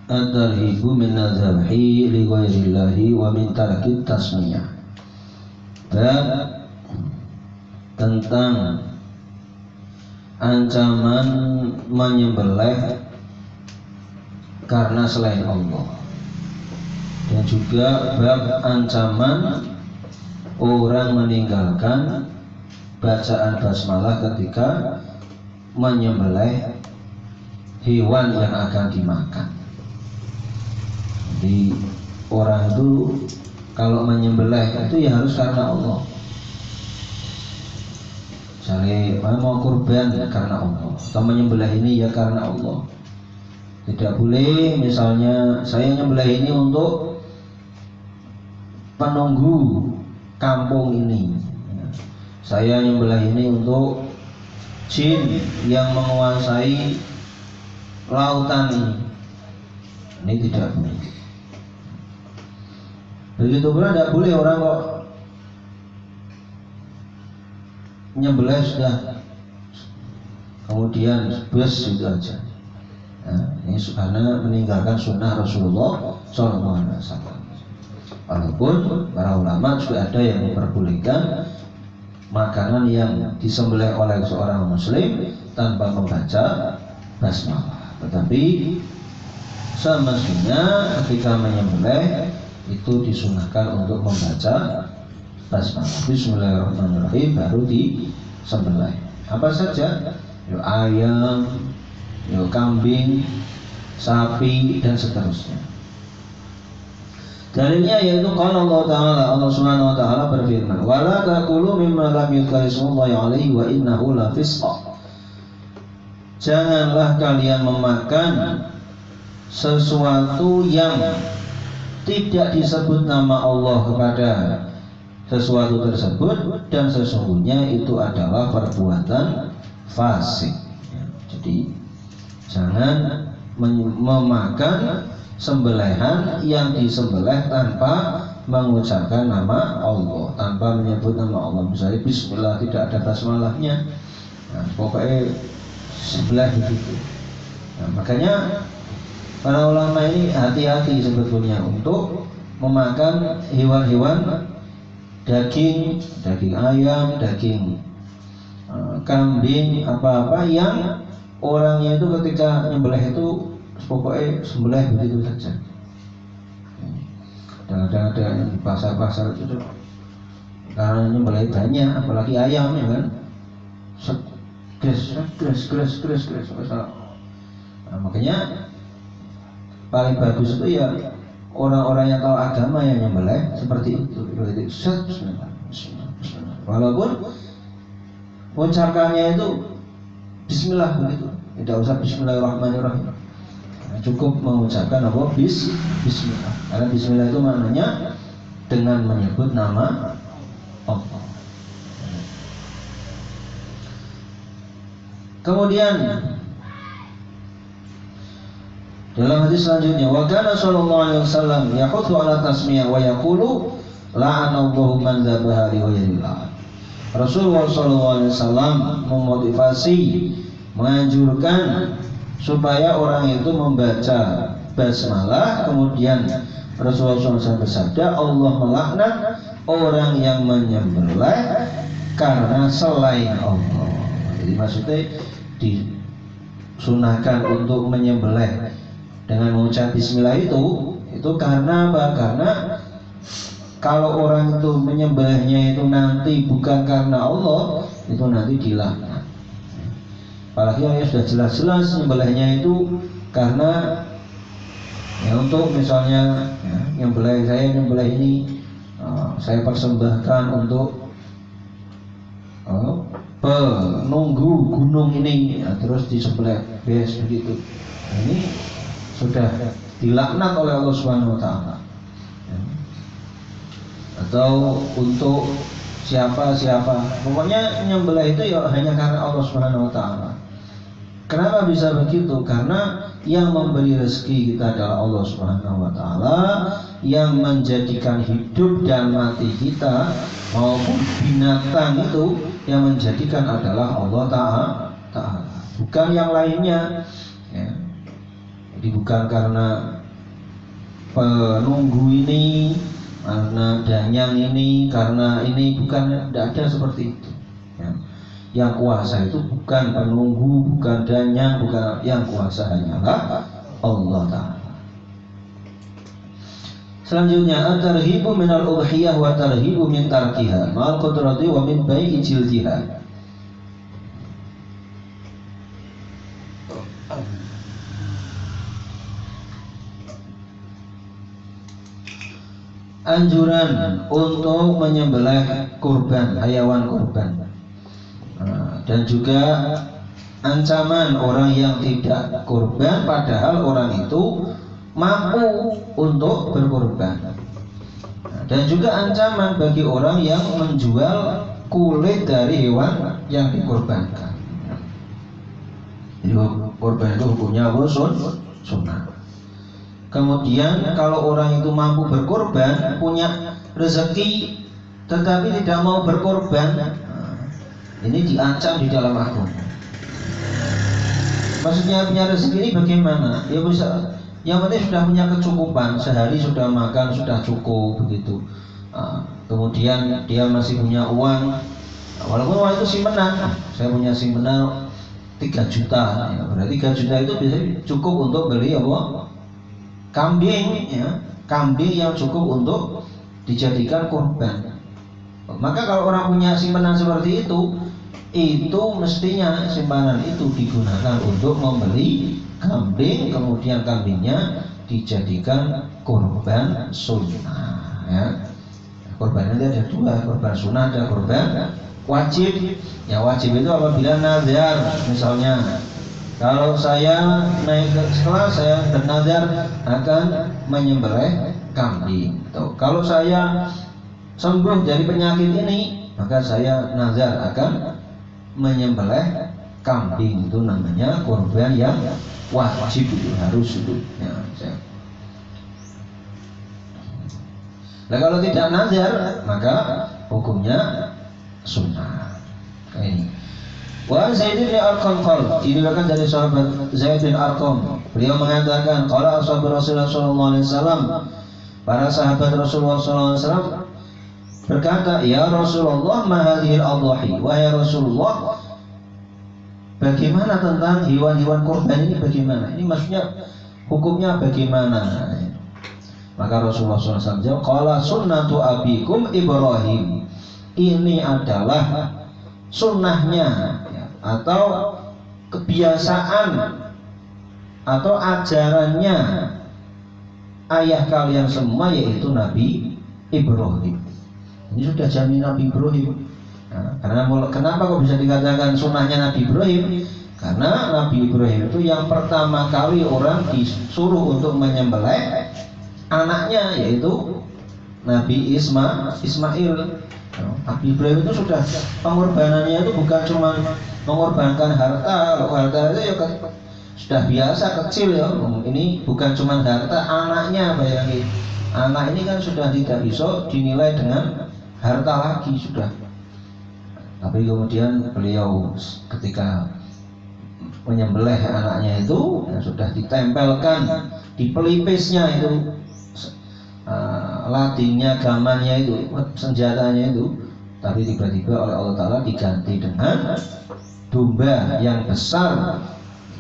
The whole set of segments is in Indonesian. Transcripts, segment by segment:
at-tarhibu min adzabhi li ghairillahi wa min tarki tasmiyah. Bab tentang ancaman menyembelih karena selain Allah, dan juga bab ancaman orang meninggalkan bacaan basmalah ketika menyembelih hewan yang akan dimakan. Jadi orang itu kalau menyembelih itu ya harus karena Allah. Misalnya mau kurban ya karena Allah, atau menyembelih ini ya karena Allah. Tidak boleh misalnya saya menyembelih ini untuk penunggu kampung ini, saya menyembelih ini untuk jin yang menguasai lautan ini tidak boleh. Begitu pula tidak boleh orang kok nyembelih sudah kemudian bus itu aja. Nah, ini karena meninggalkan sunnah Rasulullah SAW. Walaupun para ulama juga ada yang memperbolehkan makanan yang disembelih oleh seorang muslim tanpa membaca basmalah, tetapi semestinya ketika menyembelih itu disunahkan untuk membaca basmalah. Bismillahirrahmanirrahim baru disembelih. Apa saja? Yo ayam, yo kambing, sapi dan seterusnya. Dalilnya yaitu qala Allah Ta'ala, Allah Subhanahu wa taala berfirman, "Wala taqulu mimma lam yuzkar ismullahi 'alaihi wa innahu la fisq." Janganlah kalian memakan sesuatu yang tidak disebut nama Allah kepada sesuatu tersebut, dan sesungguhnya itu adalah perbuatan fasik. Jadi jangan memakan sembelihan yang disembelih tanpa mengucapkan nama Allah, tanpa menyebut nama Allah. Misalnya bismillah tidak ada basmalahnya, nah, pokoknya sebelah begitu. Nah, makanya para ulama ini hati-hati sebetulnya untuk memakan hewan-hewan daging ayam, daging kambing, apa-apa yang orangnya itu ketika nyembelih itu pokoknya sembelih begitu saja. Dan ada yang di pasar-pasar itu karena nyembelih banyak, apalagi ayam ya kan, gres. Nah, makanya paling bagus itu ya orang-orang yang tahu agama yang nyembelih seperti itu. Bismillah. Walaupun ucapannya itu bismillah begitu, tidak usah bismillahirrahmanirrahim. Cukup mengucapkan apa? Bismillah. Karena bismillah itu maknanya dengan menyebut nama Allah. Kemudian dalam hadis selanjutnya, wa kana sallallahu alaihi wasallam yahuthu ala tasmiyah wa yaqulu la'anallahu man dzabaha li ghairillah. Rasulullah sallallahu alaihi wasallam memotivasi, menganjurkan supaya orang itu membaca basmalah. Kemudian Rasulullah SAW bersabda, Allah melaknat orang yang menyembelih karena selain Allah. Jadi maksudnya disunahkan untuk menyembelih dengan mengucap bismillah itu karena apa? Karena kalau orang itu menyembelihnya itu nanti bukan karena Allah, itu nanti dilaknat. Apalagi yang sudah jelas-jelas nyembelihnya itu karena ya untuk misalnya ya, nyembelih ini saya persembahkan untuk penunggu gunung ini, ya, terus disembelih begitu. Nah, ini sudah dilaknat oleh Allah Subhanahu wa taala. Ya. Atau untuk siapa, pokoknya nyembelih itu ya hanya karena Allah Subhanahu wa taala. Kenapa bisa begitu? Karena yang memberi rezeki kita adalah Allah Subhanahu wa taala, yang menjadikan hidup dan mati kita maupun binatang itu yang menjadikan adalah Allah taala, bukan yang lainnya. Ya. Jadi Jadi bukan karena penunggu ini, karena danyang ini, karena ini, bukan, tidak ada seperti itu. Ya. Yang kuasa itu bukan penunggu, bukan danyang, bukan, yang kuasa hanyalah Allah Ta'ala. Selanjutnya at-tarhibu minal udhiyah wa tarhibu min tarkiha ma'al qudrati wa min bai'i jildiha. Anjuran untuk menyembelih kurban, hayawan kurban, dan juga ancaman orang yang tidak kurban padahal orang itu mampu untuk berkurban, dan juga ancaman bagi orang yang menjual kulit dari hewan yang dikurbankan. Jadi kurban itu hukumnya sunnah. Kemudian kalau orang itu mampu berkorban, punya rezeki tetapi tidak mau berkorban, ini diancam di dalam agama. Maksudnya punya rezeki ini bagaimana? Ya bisa, yang penting sudah punya kecukupan, sehari sudah makan, sudah cukup begitu. Kemudian dia masih punya uang, walaupun uang itu simpenan. Saya punya simpenan 3 juta, ya, berarti 3 juta itu bisa cukup untuk beli apa? Kambing, ya, kambing yang cukup untuk dijadikan kurban. Maka kalau orang punya simpanan seperti itu mestinya simpanan itu digunakan untuk membeli kambing, kemudian kambingnya dijadikan kurban sunnah. Ya. Kurban itu ada 2, kurban sunnah, ada kurban wajib. Ya, wajib itu apabila nazar, misalnya kalau saya setelah saya bernazar akan menyembelih kambing. Kalau saya sembuh dari penyakit ini, maka saya nazar akan menyembelih kambing. Itu namanya kurban yang wajib, itu harus itu. Ya, nah, kalau tidak nazar, maka hukumnya sunnah. Ini. Wa Zaid bin Arqam qala, diriwayatkan dari sahabat Zaid bin Arqam, beliau mengatakan, qala ashabu Rasulullah sallallahu alaihi wasallam, para sahabat Rasulullah sallallahu alaihi wasallam berkata, ya Rasulullah, ma hadhil adhahi, wahai Rasulullah, bagaimana tentang hewan-hewan kurban ini, bagaimana? Ini maksudnya hukumnya bagaimana? Maka Rasulullah sallallahu alaihi wasallam jawab, qala sunnatu abikum Ibrahim, ini adalah sunnahnya, atau kebiasaan atau ajarannya ayah kalian semua, yaitu Nabi Ibrahim. Ini sudah jamin Nabi Ibrahim. Nah, karena kenapa kok bisa dikatakan sunnahnya Nabi Ibrahim? Karena Nabi Ibrahim itu yang pertama kali orang disuruh untuk menyembelih anaknya, yaitu Nabi Ismail. Nabi Ibrahim itu sudah pengorbanannya itu bukan cuma mengorbankan harta. Kalau harta itu ya sudah biasa, kecil ya. Ini bukan cuma harta, anaknya, bayangin. Anak ini kan sudah tidak bisa dinilai dengan harta lagi sudah. Tapi kemudian beliau ketika menyembelih anaknya itu, ya sudah ditempelkan di pelipisnya itu ladingnya, gamannya itu, senjatanya itu. Tapi tiba-tiba oleh Allah Ta'ala diganti dengan domba yang besar,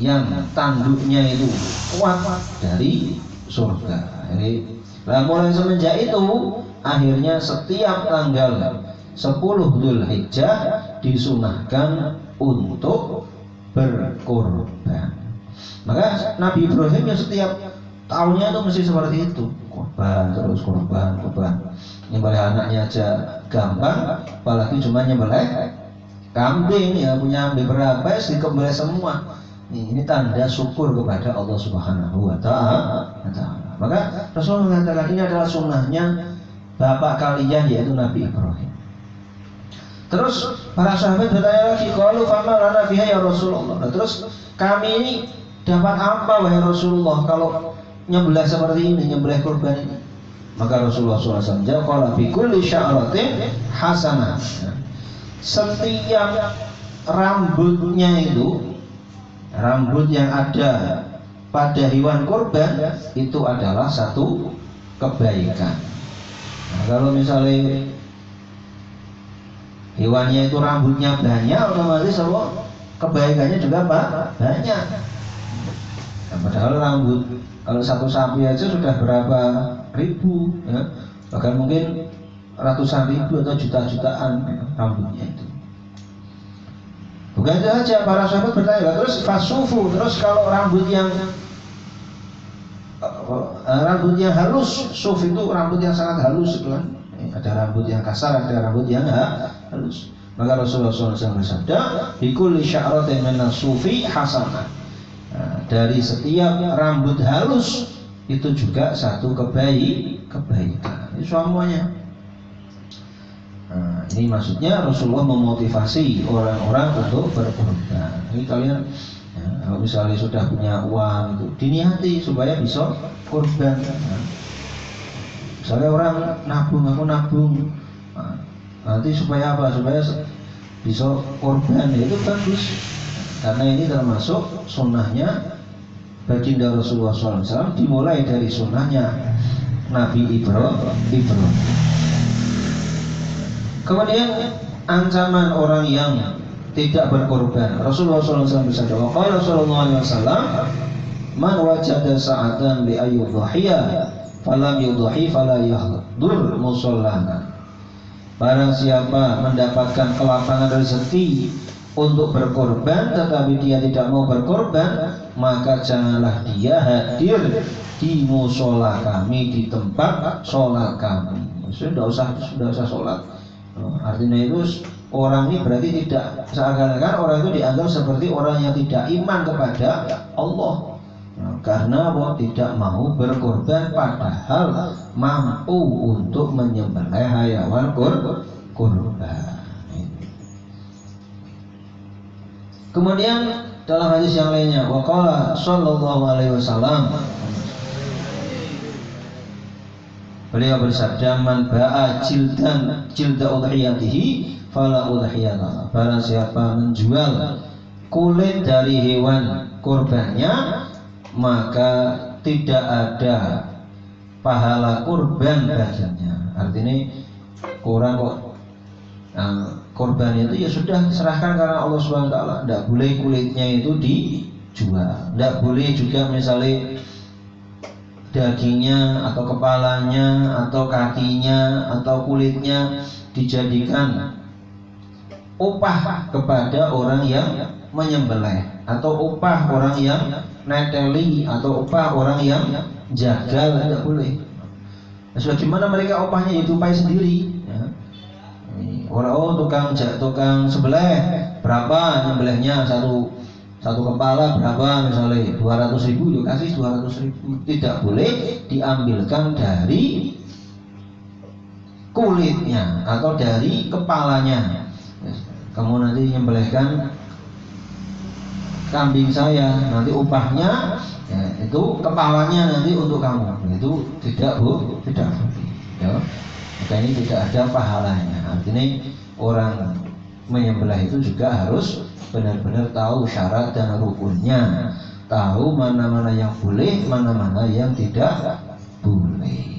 yang tanduknya itu kuat dari surga. Jadi, mulai semenjak itu, akhirnya setiap tanggal 10 Dzulhijjah disunahkan untuk berkorban. Maka Nabi Ibrahim ya setiap tahunnya itu mesti seperti itu, korban terus korban. Nyembelih anaknya aja gampang, apalagi cuma nyembelih kambing, ya punya beberapa dikembelih semua. Ini tanda syukur kepada Allah Subhanahu wa Ta'ala. Maka Rasulullah mengatakan ini adalah sunnahnya bapak kalian, yaitu Nabi Ibrahim. Terus para sahabat bertanya lagi, qalu fama lana fiha ya Rasulullah. Nah, terus kami ini dapat apa wahai Rasulullah kalau nyembelih seperti ini, nyembelih kurban ini? Maka Rasulullah SAW jawab, qala fi kulli sya'ratin hasanah. Setiap rambutnya itu, rambut yang ada pada hewan kurban itu adalah satu kebaikan. Nah, kalau misalnya hewannya itu rambutnya banyak, otomatis apa? Kebaikannya juga banyak. Nah, padahal rambut kalau satu sapi aja sudah berapa ribu, ya? Bahkan mungkin ratusan ribu atau juta-jutaan rambutnya itu. Bukan itu saja, para sahabat bertanya, terus fasufu, terus kalau rambut yang halus, suf itu rambut yang sangat halus, kan? Ada rambut yang kasar, ada rambut yang halus. Maka Rasulullah SAW bersabda, "Bikulli sya'ratin minas sufi hasanah." Nah, dari setiap rambut halus itu juga satu kebaikan. Ini semuanya. Nah, ini maksudnya Rasulullah memotivasi orang-orang untuk berkorban. Ini kalian, ya, kalau misalnya sudah punya uang itu diniati supaya bisa korban. Nah, misalnya orang nabung, aku nabung, nah, nanti supaya apa? Supaya bisa korban, ya, itu bagus. Karena ini termasuk sunnahnya baginda Rasulullah SAW, dimulai dari sunnahnya Nabi Ibrahim. Kemudian ancaman orang yang tidak berkorban. Rasulullah SAW bersabda, "Qala sallallahu alaihi wasallam, man wajada sa'atan bi ayyudhiya falam yudhi fala yahdur musallana." Barang siapa mendapatkan kelapangan rezeki untuk berkorban tetapi dia tidak mau berkorban, maka janganlah dia hadir di musola kami, di tempat sholat kami. Sudah usah sholat. Artinya itu orang ini berarti tidak, seakan-akan orang itu dianggap seperti orang yang tidak iman kepada Allah, karena apa? Tidak mau berkorban padahal mampu untuk menyembelih hewan kurban. Kemudian dalam hadis yang lainnya, waqala sallallahu alaihi wasallam, beliau bersabda, "Man ba'a jilda udhiyatihi fala udhiyata." Barang siapa menjual kulit dari hewan kurbannya, maka tidak ada pahala kurban baginya. Artinya orang kok korban itu ya sudah serahkan karena Allah SWT. Tidak boleh kulitnya itu dijual. Tidak boleh juga misalnya dagingnya atau kepalanya atau kakinya atau kulitnya dijadikan upah kepada orang yang menyembelih, atau upah orang yang neteli, atau upah orang yang jagal. Tidak boleh. Sebagaimana mereka upahnya ditupai sendiri, ya. Orang tukang sebelah berapa nyembelihnya, satu kepala berapa, misalnya 200.000, yuk kasih 200.000. Tidak boleh diambilkan dari kulitnya atau dari kepalanya. Kamu nanti nyembelihkan kambing saya, nanti upahnya, ya, itu kepalanya nanti untuk kamu. Itu tidak boleh, ya. Maka ini tidak ada pahalanya. Artinya orang menyembelih itu juga harus benar-benar tahu syarat dan rukunnya, tahu mana-mana yang boleh, mana-mana yang tidak boleh.